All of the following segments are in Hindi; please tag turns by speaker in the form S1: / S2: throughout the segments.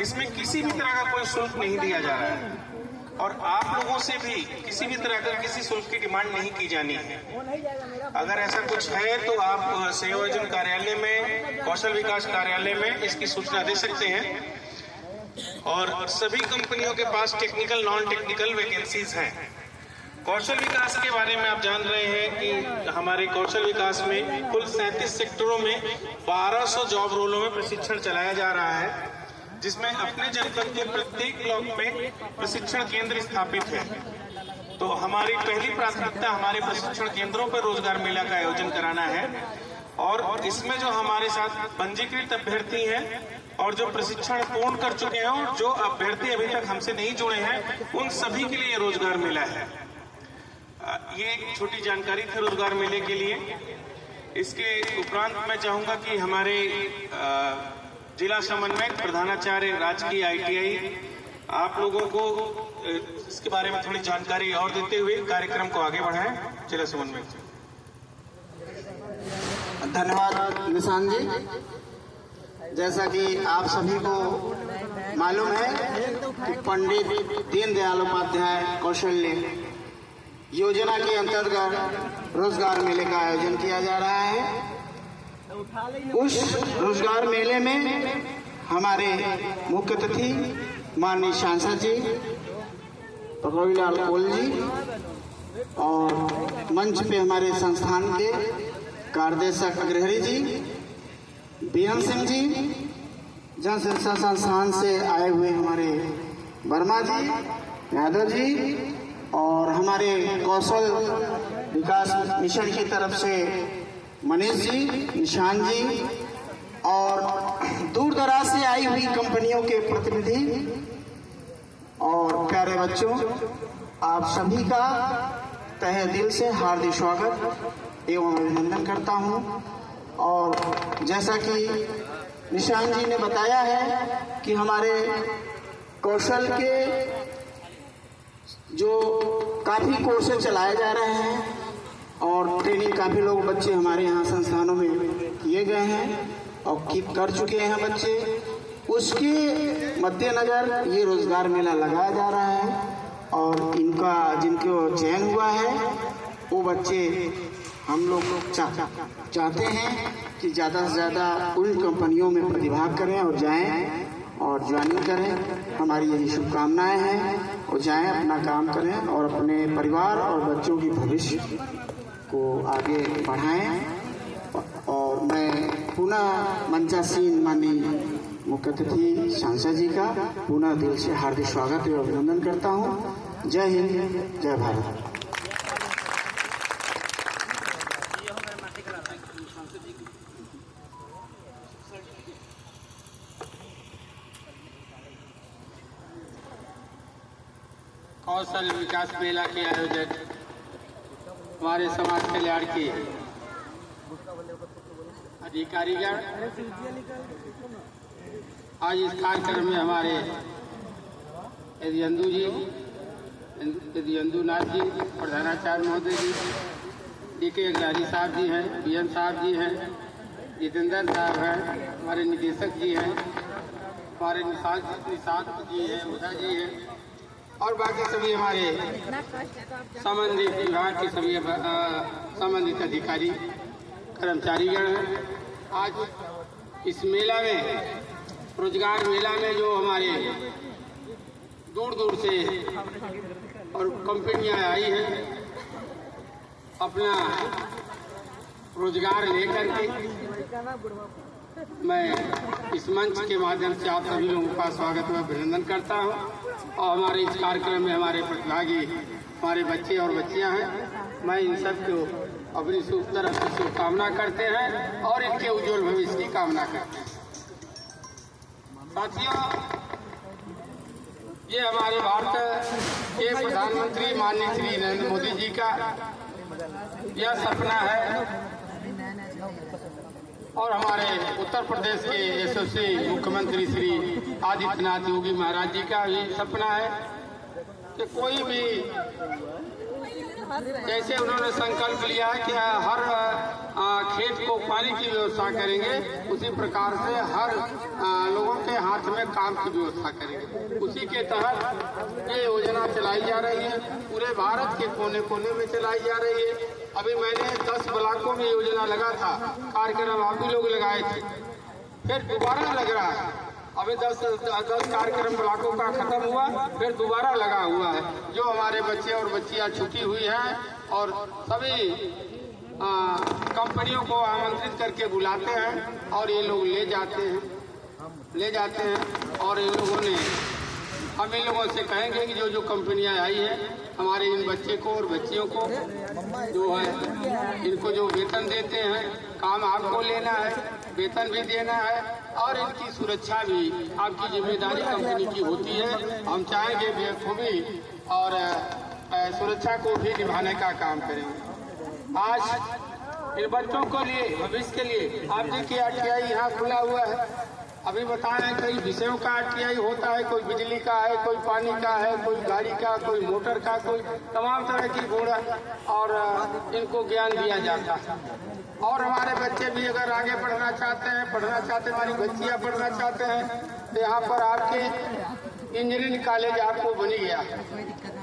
S1: इसमें किसी भी तरह का कोई शुल्क नहीं दिया जा रहा है और आप लोगों से भी किसी भी तरह का किसी शुल्क की डिमांड नहीं की जानी है। अगर ऐसा कुछ है तो आप संयोजन कार्यालय में, कौशल विकास कार्यालय में इसकी सूचना दे सकते हैं। और सभी कंपनियों के पास टेक्निकल नॉन टेक्निकल वैकेंसीज हैं। कौशल विकास के बारे में आप जान रहे हैं कि हमारे कौशल विकास में कुल 37 सेक्टरों में 1200 जॉब रोलों में प्रशिक्षण चलाया जा रहा है, जिसमें अपने जनपद के प्रत्येक ब्लॉक में प्रशिक्षण केंद्र स्थापित है। तो हमारी पहली प्राथमिकता हमारे प्रशिक्षण केंद्रों पर रोजगार मेला का आयोजन कराना है और इसमें जो हमारे साथ पंजीकृत अभ्यर्थी हैं और जो प्रशिक्षण पूर्ण कर चुके हैं और जो अभ्यर्थी अभी तक हमसे नहीं जुड़े हैं, उन सभी के लिए रोजगार मेला है। ये एक छोटी जानकारी थी रोजगार मेले के लिए। इसके उपरांत मैं चाहूंगा कि हमारे जिला समन्वयक प्रधानाचार्य राजकीय ITI आप लोगों को इसके बारे में थोड़ी जानकारी और देते हुए कार्यक्रम को आगे बढ़ाएं। जिला समन्वयक।
S2: धन्यवाद निशान जी। जैसा कि आप सभी को मालूम है कि पंडित दीनदयाल उपाध्याय कौशल्य योजना के अंतर्गत रोजगार मेले का आयोजन किया जा रहा है। उस रोजगार मेले में हमारे मुख्य अतिथि माननीय सांसद जी प्रभुलाल कोल जी और मंच पे हमारे संस्थान के कार्यदेशक अग्रहरी जी बीएन सिंह जी, जन शिक्षा संस्थान से आए हुए हमारे वर्मा जी, यादव जी और हमारे कौशल विकास मिशन की तरफ से मनीष जी, निशान जी और दूर दराज से आई हुई कंपनियों के प्रतिनिधि और प्यारे बच्चों, आप सभी का तहे दिल से हार्दिक स्वागत एवं अभिनंदन करता हूं। और जैसा कि निशान जी ने बताया है कि हमारे कौशल के जो काफ़ी कोर्सेज चलाए जा रहे हैं और ट्रेनिंग काफ़ी लोग बच्चे हमारे यहाँ संस्थानों में किए गए हैं और कर चुके हैं बच्चे। उसके मद्देनज़र ये रोजगार मेला लगाया जा रहा है और इनका जिनको चयन हुआ है वो बच्चे हम लोग चाहते हैं कि ज़्यादा से ज़्यादा उन कंपनियों में प्रतिभाग करें और जाएं और ज्वाइनिंग करें। हमारी यही शुभकामनाएं हैं और जाएं, अपना काम करें और अपने परिवार और बच्चों की भविष्य को आगे बढ़ाएं। और मैं पुनः मंचासीन माननीय मुख्य अतिथि सांसद जी का पुनः दिल से हार्दिक स्वागत एवं अभिनंदन करता हूं। जय हिंद, जय भारत।
S3: कौशल विकास मेला के आयोजक हमारे समाज कल्याण के अधिकारीगण, आज इस कार्यक्रम में हमारे यदुयंदु जी, यदुयंदुनाथ जी, प्रधानाचार्य महोदय जी, DK अग्रहरी साहब जी हैं, PM साहब जी हैं, जितेंद्र साहब हैं, हमारे निदेशक जी हैं, हमारे निशांत जी हैं, उषा जी हैं और बाकी सभी हमारे संबंधित विभाग के सभी संबंधित अधिकारी कर्मचारीगण हैं। आज इस मेला में, रोजगार मेला में जो हमारे दूर दूर से और कंपनियां आई हैं अपना रोजगार लेकर के, मैं इस मंच के माध्यम से आप सभी लोगों का स्वागत व अभिनंदन करता हूं। और हमारे इस कार्यक्रम में हमारे प्रतिभागी हमारे बच्चे और बच्चियां हैं। मैं इन सब को अपनी तरफ से शुभकामना करते हैं और इनके उज्जवल भविष्य की कामना करते हैं। साथियों, ये हमारे भारत के प्रधानमंत्री माननीय श्री नरेंद्र मोदी जी का यह सपना है और हमारे उत्तर प्रदेश के यशस्वी मुख्यमंत्री श्री आदित्यनाथ योगी महाराज जी का भी सपना है कि कोई भी जैसे उन्होंने संकल्प लिया है कि हर खेत को पानी की व्यवस्था करेंगे, उसी प्रकार से हर लोगों के हाथ में काम की व्यवस्था करेंगे। उसी के तहत ये योजना चलाई जा रही है, पूरे भारत के कोने कोने में चलाई जा रही है। अभी मैंने 10 ब्लॉकों में योजना लगा था, कार्यक्रम आप भी लोग लगाए थे, फिर दोबारा लग रहा है। अभी 10 कार्यक्रम ब्लॉकों का खत्म हुआ, फिर दोबारा लगा हुआ है। जो हमारे बच्चे और बच्चियां छुट्टी हुई हैं और सभी कंपनियों को आमंत्रित करके बुलाते हैं और ये लोग ले जाते हैं और इन लोगों ने, हम इन लोगों से कहेंगे कि जो कंपनियां आई है हमारे इन बच्चे को और बच्चियों को जो है इनको जो वेतन देते हैं, काम आपको लेना है, वेतन भी देना है और इनकी सुरक्षा भी आपकी जिम्मेदारी कंपनी की होती है। हम चाहेंगे बेखूबी और सुरक्षा को भी निभाने का काम करेंगे। आज इन बच्चों के लिए, भविष्य के लिए आप देखिए RTI यहाँ खुला हुआ है। अभी बताएं कई विषयों का RTI होता है, कोई बिजली का है, कोई पानी का है, कोई गाड़ी का, कोई मोटर का, कोई तमाम तरह की गुण और इनको ज्ञान दिया जाता है। और हमारे बच्चे भी अगर आगे पढ़ना चाहते हैं, हमारी बच्चियां पढ़ना चाहते हैं तो यहाँ पर आपके इंजीनियरिंग कॉलेज आपको बन गया,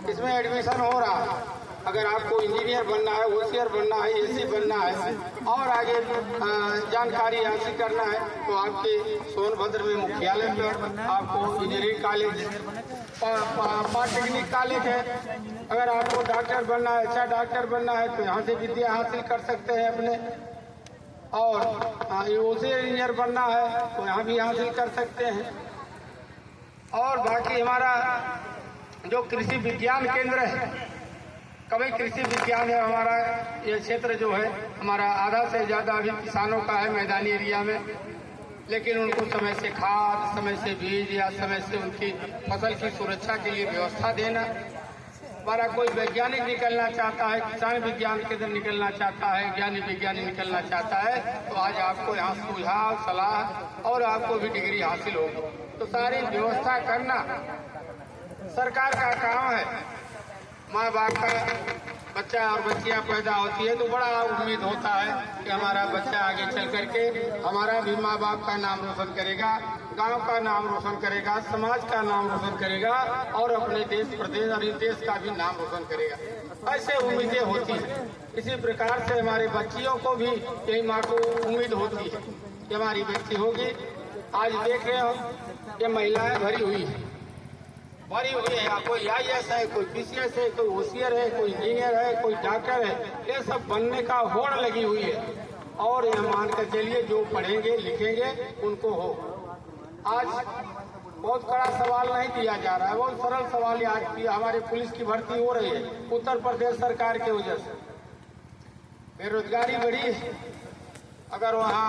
S3: इसमें एडमिशन हो रहा है। अगर आपको इंजीनियर बनना है, होशियार बनना है, AC बनना है और आगे जानकारी हासिल करना है तो आपके सोनभद्र में मुख्यालय पर आपको इंजीनियरिंग कॉलेज, पॉलिटेक्निक कॉलेज है। अगर आपको डॉक्टर बनना है, अच्छा डॉक्टर बनना है तो यहाँ से विद्या हासिल कर सकते हैं अपने, और होशियार इंजीनियर बनना है तो यहाँ भी हासिल कर सकते हैं। और बाकी हमारा जो कृषि विज्ञान केंद्र है, कभी कृषि विज्ञान है हमारा, ये क्षेत्र जो है हमारा आधा से ज़्यादा अभी किसानों का है मैदानी एरिया में, लेकिन उनको समय से खाद, समय से बीज या समय से उनकी फसल की सुरक्षा के लिए व्यवस्था देना। हमारा कोई वैज्ञानिक निकलना चाहता है, किसान विज्ञान केंद्र निकलना चाहता है, ज्ञानी विज्ञानी निकलना चाहता है तो आज आपको यहाँ सुझाव, सलाह और आपको भी डिग्री हासिल होगी। तो सारी व्यवस्था करना सरकार का काम है। माँ बाप का बच्चा और बच्चियाँ पैदा होती है तो बड़ा उम्मीद होता है कि हमारा बच्चा आगे चल करके हमारा भी माँ बाप का नाम रोशन करेगा, गांव का नाम रोशन करेगा, समाज का नाम रोशन करेगा और अपने देश, प्रदेश और इस देश का भी नाम रोशन करेगा। ऐसे उम्मीदें होती हैं। इसी प्रकार से हमारे बच्चियों को भी यही माँ को उम्मीद होती है कि हमारी बच्ची होगी। आज देख रहे हो ये महिलाएं भरी हुई है, कोई IAS है, कोई PCS है, कोई होशियार है, कोई इंजीनियर है, कोई डॉक्टर है, ये सब बनने का होड़ लगी हुई है। और यह मान कर चलिए जो पढ़ेंगे लिखेंगे उनको हो। आज बहुत कड़ा सवाल नहीं दिया जा रहा है, बहुत सरल सवाल आज की हमारे पुलिस की भर्ती हो रही है उत्तर प्रदेश सरकार की वजह से। बेरोजगारी बढ़ी है। अगर वहाँ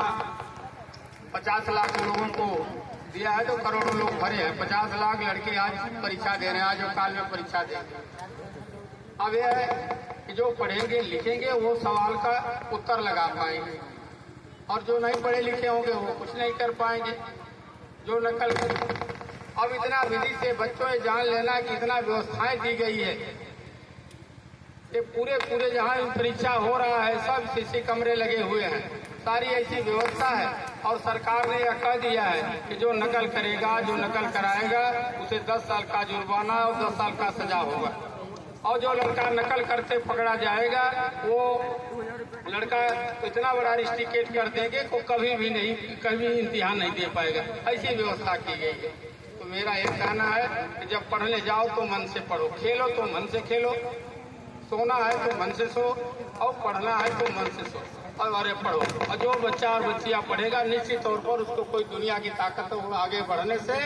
S3: 50 लाख लोगों को दिया है तो करोड़ों लोग भरे हैं। 50 लाख लड़के आज परीक्षा दे रहे हैं, आज और काल में परीक्षा देंगे। अब यह है कि जो पढ़ेंगे लिखेंगे वो सवाल का उत्तर लगा पाएंगे और जो नहीं पढ़े लिखे होंगे वो कुछ नहीं कर पाएंगे, जो नकल कर। अब इतना विधि से बच्चों ने जान लेना कि इतना व्यवस्थाएं दी गई है कि पूरे जहाँ परीक्षा हो रहा है सब CC कमरे लगे हुए हैं, सारी ऐसी व्यवस्था है। और सरकार ने यह कह दिया है कि जो नकल करेगा, जो नकल कराएगा उसे 10 साल का जुर्माना और 10 साल का सजा होगा। और जो लड़का नकल करते पकड़ा जाएगा वो लड़का इतना बड़ा रिस्ट्रिकेट कर देंगे को कभी इम्तिहान नहीं दे पाएगा। ऐसी व्यवस्था की गई है। तो मेरा एक कहना है कि जब पढ़ने जाओ तो मन से पढ़ो, खेलो तो मन से खेलो, सोना है तो मन से सो और पढ़ना है तो मन से सो और अरे पढ़ो। और जो बच्चा और बच्चियाँ पढ़ेगा निश्चित तौर पर उसको कोई दुनिया की ताकत आगे बढ़ने से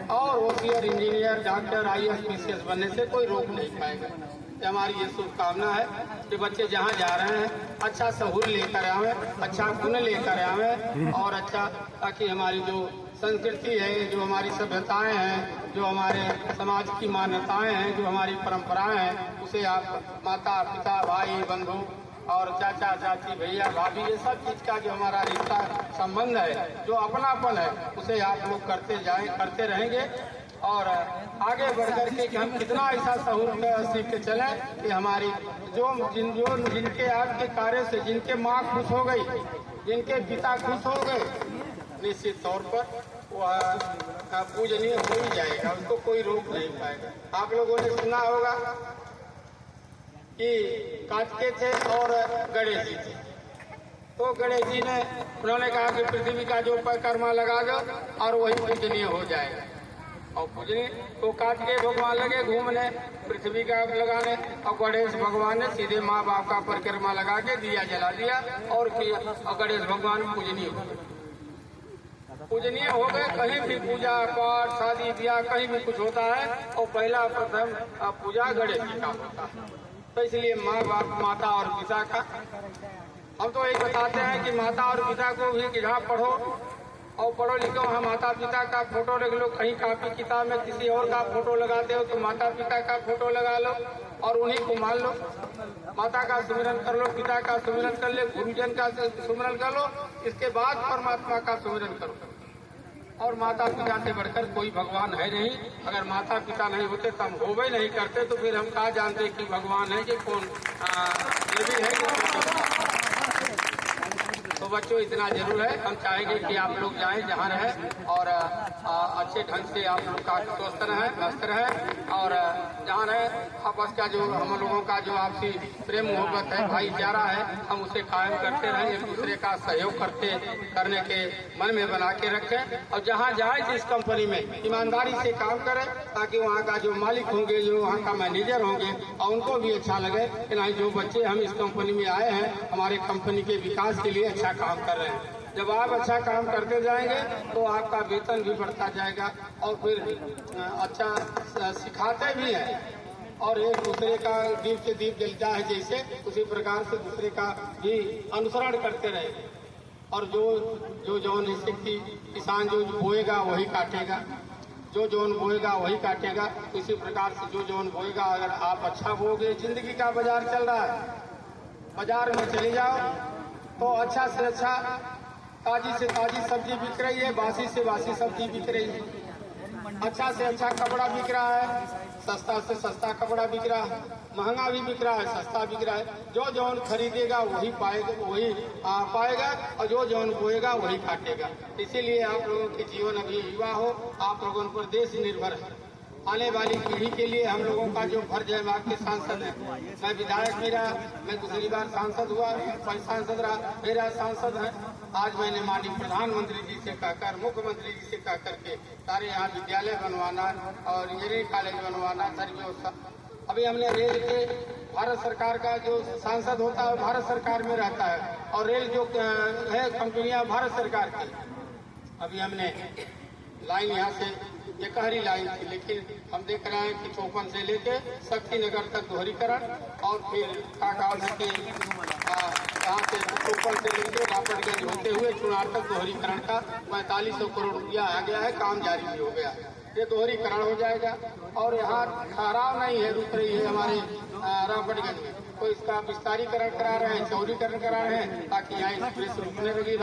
S3: और होशियार इंजीनियर, डॉक्टर, IAS, PCS बनने से कोई रोक नहीं पाएगा। हमारी ये शुभकामना है कि बच्चे जहाँ जा रहे हैं अच्छा सहूर लेकर आवे, अच्छा गुण लेकर आवे और अच्छा, ताकि हमारी जो संस्कृति है, जो हमारी सभ्यताएं हैं, जो हमारे समाज की मान्यताएं हैं, जो हमारी परंपराएं हैं, उसे आप माता पिता भाई बंधु और चाचा चाची भैया भाभी ये सब चीज का जो हमारा रिश्ता संबंध है, जो अपनापन है, उसे आप लोग करते रहेंगे और आगे बढ़ करके कि हम कितना ऐसा सहूर सीख के चले कि हमारी जिनके आपके कार्य से जिनके माँ खुश हो गई, जिनके पिता खुश हो गए, निश्चित तौर पर वह पूजनीय हो ही जाएगा, उसको कोई रोक नहीं पाएगा। आप लोगों ने सुना होगा कि कार्तिकेय थे और गणेश जी थे। तो गणेश जी ने उन्होंने कहा कि पृथ्वी का जो परिक्रमा लगा दो और वही पूजनीय हो जाएगा। और पूजनीय तो कार्तिकेय भगवान लगे घूमने पृथ्वी का लगाने, और गणेश भगवान ने सीधे माँ बाप का परिक्रमा लगा के दिया जला दिया और गणेश भगवान पूजनीय हो गए। पूजनीय हो गए। कहीं भी पूजा पाठ शादी ब्याह कहीं भी कुछ होता है और पहला प्रथम पूजा गणेश जी का होता है। तो इसलिए माँ बाप माता और पिता का हम तो यही बताते हैं कि माता और पिता को भी कि जहाँ पढ़ो और पढ़ो लिखो, वहाँ माता पिता का फोटो रख लो। कहीं कापी किताब में किसी और का फोटो लगाते हो तो माता पिता का फोटो लगा लो और उन्हीं को मान लो। माता का सुमिरन कर लो, पिता का सुमिरन कर ले, गुरुजन का सुमिरन कर लो, इसके बाद परमात्मा का सुमिरन करो। और माता पिता से बढ़कर कोई भगवान है नहीं। अगर माता पिता नहीं होते तो हम होवे नहीं करते, तो फिर हम कहाँ जानते कि भगवान है कि कौन देवी है कि। तो बच्चों इतना जरूर है, हम चाहेंगे कि आप लोग जाएं जहाँ रहें और अच्छे ढंग से आप लोग का स्वस्थ रहें, मस्त रहें और जहाँ रहें आपस का जो हम लोगों का जो आपसी प्रेम मोहब्बत है, भाईचारा है, हम उसे कायम करते रहें, एक दूसरे का सहयोग करने के मन में बना के रखें। और जहाँ जाए जिस कंपनी में ईमानदारी से काम करें, ताकि वहाँ का जो मालिक होंगे, जो वहाँ का मैनेजर होंगे, और उनको भी अच्छा लगे कि नहीं जो बच्चे हम इस कंपनी में आए हैं हमारे कंपनी के विकास के लिए अच्छा काम कर रहे हैं। जब आप अच्छा काम करते जाएंगे तो आपका वेतन भी बढ़ता जाएगा और फिर अच्छा सिखाते भी हैं। और एक दूसरे का दीप से दीप जलता है जैसे, उसी प्रकार से दूसरे का भी अनुसरण करते रहेंगे। और जो जौन जैसे कि किसान जो बोएगा वही काटेगा, जो जौन बोएगा वही काटेगा। इसी प्रकार से जो जौन बोएगा, अगर आप अच्छा बोगे, जिंदगी का बाजार चल रहा है, बाजार में चले जाओ तो अच्छा से अच्छा ताजी से ताजी सब्जी बिक रही है, बासी से बासी सब्जी बिक रही है, अच्छा से अच्छा कपड़ा बिक रहा है, सस्ता से सस्ता कपड़ा बिक रहा है, महंगा भी बिक रहा है, सस्ता बिक रहा है। जो जौन खरीदेगा वही पाएगा और जो जौन बोएगा वही काटेगा। इसीलिए आप लोगों के जीवन अभी युवा हो, आप लोगों पर देश निर्भर है। आने वाली पीढ़ी के लिए हम लोगों का जो फर्ज है, आपके सांसद है, मैं विधायक भी रहा, मैं दूसरी बार सांसद हुआ, फिर सांसद रहा, मेरा सांसद है। आज मैंने माननीय प्रधानमंत्री जी से कहकर, मुख्यमंत्री जी से कहकर के सारे यहाँ विद्यालय बनवाना और इंजीनियरिंग कॉलेज बनवाना, सारी व्यवस्था। अभी हमने रेल के, भारत सरकार का जो सांसद होता है भारत सरकार में रहता है और रेल जो है कंपनियां भारत सरकार की। अभी हमने लाइन यहाँ से एकहरी लाइन थी, लेकिन हम देख रहे हैं कि चौपन से लेके शक्ति नगर तक दोहरीकरण और फिर काकाल के यहाँ से चौपन से लेके रापटगंज होते हुए चुनार तक दोहरीकरण का 4500 करोड़ रुपया आ गया है, काम जारी भी हो गया। ये दोहरीकरण हो जाएगा और यहाँ ठहराव नहीं है, रुक रही है हमारे रापटगंज में, तो इसका विस्तारीकरण करा रहे हैं, चौड़ीकरण करा रहे हैं ताकि यहाँ एक्सप्रेस रुकने लगी।